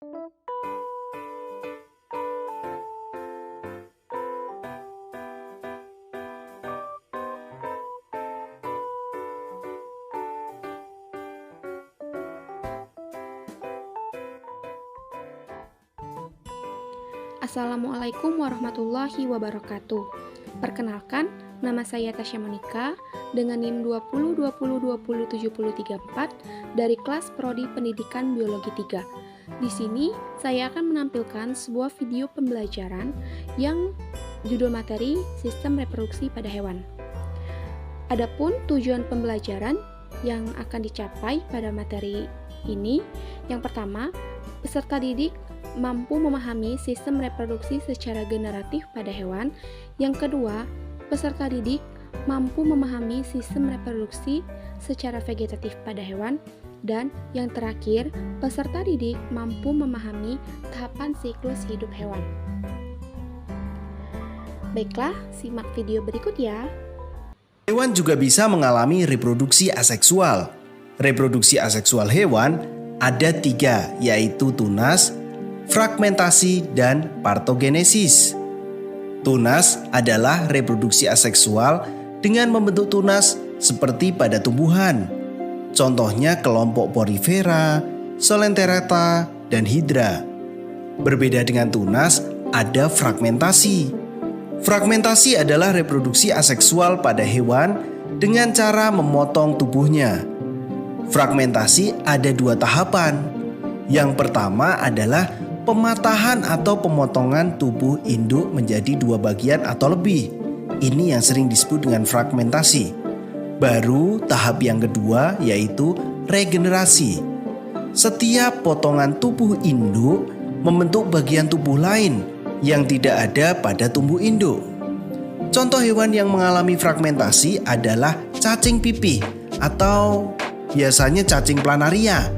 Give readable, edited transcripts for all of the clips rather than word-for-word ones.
Assalamualaikum warahmatullahi wabarakatuh. Perkenalkan, nama saya Tasya Monika dengan NIM 2020207034 dari kelas Prodi Pendidikan Biologi 3. Di sini saya akan menampilkan sebuah video pembelajaran yang judul materi Sistem Reproduksi pada Hewan. Adapun tujuan pembelajaran yang akan dicapai pada materi ini, yang pertama, peserta didik mampu memahami sistem reproduksi secara generatif pada hewan. Yang kedua, peserta didik mampu memahami sistem reproduksi secara vegetatif pada hewan. Dan yang terakhir, peserta didik mampu memahami tahapan siklus hidup hewan. Baiklah, simak video berikut ya. Hewan juga bisa mengalami reproduksi aseksual. Reproduksi aseksual hewan ada 3, yaitu tunas, fragmentasi, dan partogenesis. Tunas adalah reproduksi aseksual dengan membentuk tunas seperti pada tumbuhan. Contohnya kelompok Porifera, Solenterata, dan Hydra. Berbeda dengan tunas, ada fragmentasi. Fragmentasi adalah reproduksi aseksual pada hewan dengan cara memotong tubuhnya. Fragmentasi ada 2 tahapan. Yang pertama adalah pematahan atau pemotongan tubuh induk menjadi 2 bagian atau lebih. Ini yang sering disebut dengan fragmentasi. Baru tahap yang kedua yaitu regenerasi. Setiap potongan tubuh induk membentuk bagian tubuh lain yang tidak ada pada tubuh induk. Contoh hewan yang mengalami fragmentasi adalah cacing pipih atau biasanya cacing planaria.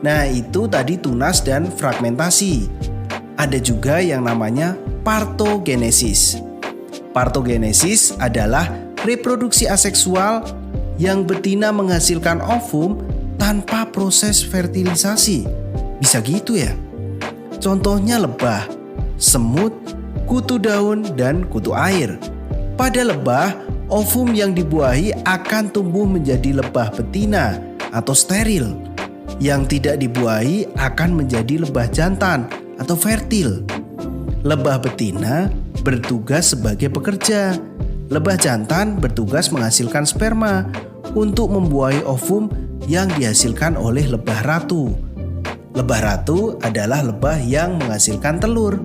Nah, itu tadi tunas dan fragmentasi. Ada juga yang namanya partogenesis. Partogenesis adalah reproduksi aseksual yang betina menghasilkan ovum tanpa proses fertilisasi. Bisa gitu ya? Contohnya lebah, semut, kutu daun, dan kutu air. Pada lebah, ovum yang dibuahi akan tumbuh menjadi lebah betina atau steril. Yang tidak dibuahi akan menjadi lebah jantan atau fertil. Lebah betina bertugas sebagai pekerja. Lebah jantan bertugas menghasilkan sperma untuk membuahi ovum yang dihasilkan oleh lebah ratu. Lebah ratu adalah lebah yang menghasilkan telur,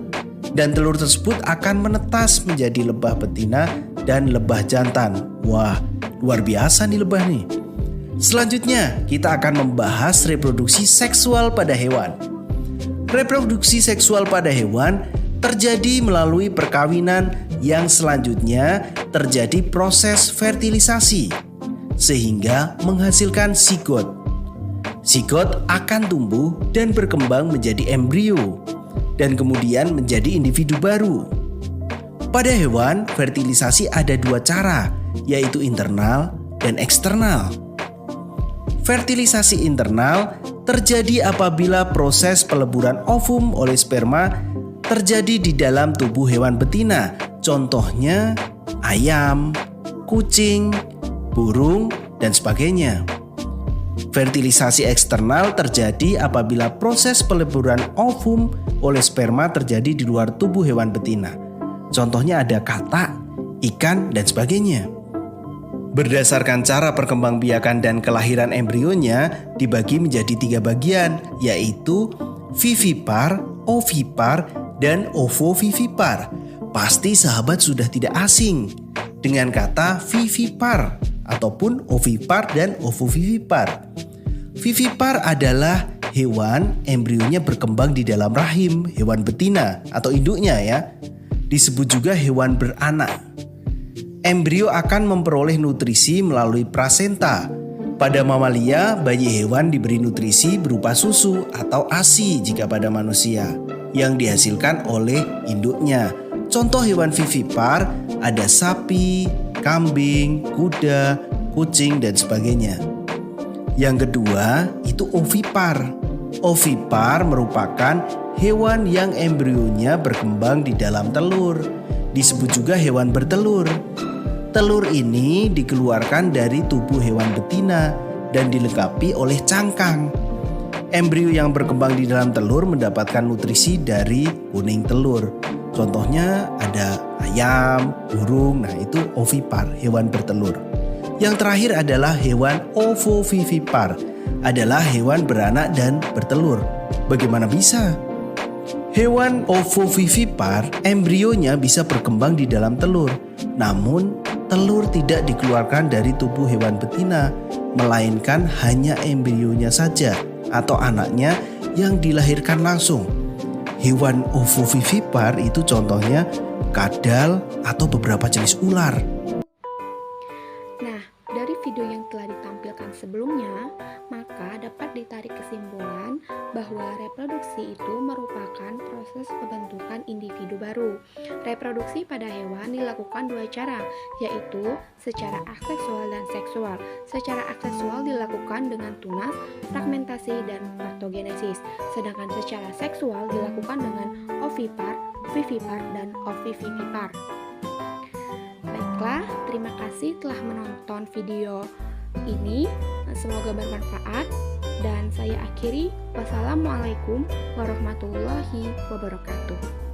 dan telur tersebut akan menetas menjadi lebah betina dan lebah jantan. Wah, luar biasa nih lebah nih. Selanjutnya, kita akan membahas reproduksi seksual pada hewan. Reproduksi seksual pada hewan terjadi melalui perkawinan yang selanjutnya terjadi proses fertilisasi, sehingga menghasilkan zigot. Zigot akan tumbuh dan berkembang menjadi embrio, dan kemudian menjadi individu baru. Pada hewan, fertilisasi ada 2 cara, yaitu internal dan eksternal. Fertilisasi internal terjadi apabila proses peleburan ovum oleh sperma terjadi di dalam tubuh hewan betina. Contohnya ayam, kucing, burung, dan sebagainya. Fertilisasi eksternal terjadi apabila proses peleburan ovum oleh sperma terjadi di luar tubuh hewan betina. Contohnya ada katak, ikan, dan sebagainya. Berdasarkan cara perkembangbiakan dan kelahiran embrionya dibagi menjadi 3 bagian, yaitu vivipar, ovipar, dan ovovivipar. Pasti sahabat sudah tidak asing dengan kata vivipar ataupun ovipar dan ovovivipar. Vivipar adalah hewan embrionya berkembang di dalam rahim hewan betina atau induknya ya. Disebut juga hewan beranak. Embrio akan memperoleh nutrisi melalui plasenta. Pada mamalia, bayi hewan diberi nutrisi berupa susu atau ASI jika pada manusia, yang dihasilkan oleh induknya. Contoh hewan vivipar ada sapi, kambing, kuda, kucing, dan sebagainya. Yang kedua itu ovipar. Ovipar merupakan hewan yang embrionya berkembang di dalam telur. Disebut juga hewan bertelur. Telur ini dikeluarkan dari tubuh hewan betina dan dilengkapi oleh cangkang. Embrio yang berkembang di dalam telur mendapatkan nutrisi dari kuning telur. Contohnya ada ayam, burung, nah itu ovipar, hewan bertelur. Yang terakhir adalah hewan ovovivipar, adalah hewan beranak dan bertelur. Bagaimana bisa? Hewan ovovivipar, embrionya bisa berkembang di dalam telur. Namun, telur tidak dikeluarkan dari tubuh hewan betina, melainkan hanya embrionya saja atau anaknya yang dilahirkan langsung. Hewan ovovivipar itu contohnya kadal atau beberapa jenis ular. Nah, dari video yang telah ditampilkan sebelumnya, maka dapat ditarik kesimpulan bahwa reproduksi itu merupakan proses pembentukan individu baru. Reproduksi pada hewan dilakukan dua cara, yaitu secara aseksual dan seksual. Secara aseksual dilakukan dengan tunas, fragmentasi, dan partogenesis, sedangkan secara seksual dilakukan dengan ovipar, vivipar, dan ovivivipar. Baiklah, terima kasih telah menonton video ini. Semoga bermanfaat dan saya akhiri. Wassalamualaikum warahmatullahi wabarakatuh.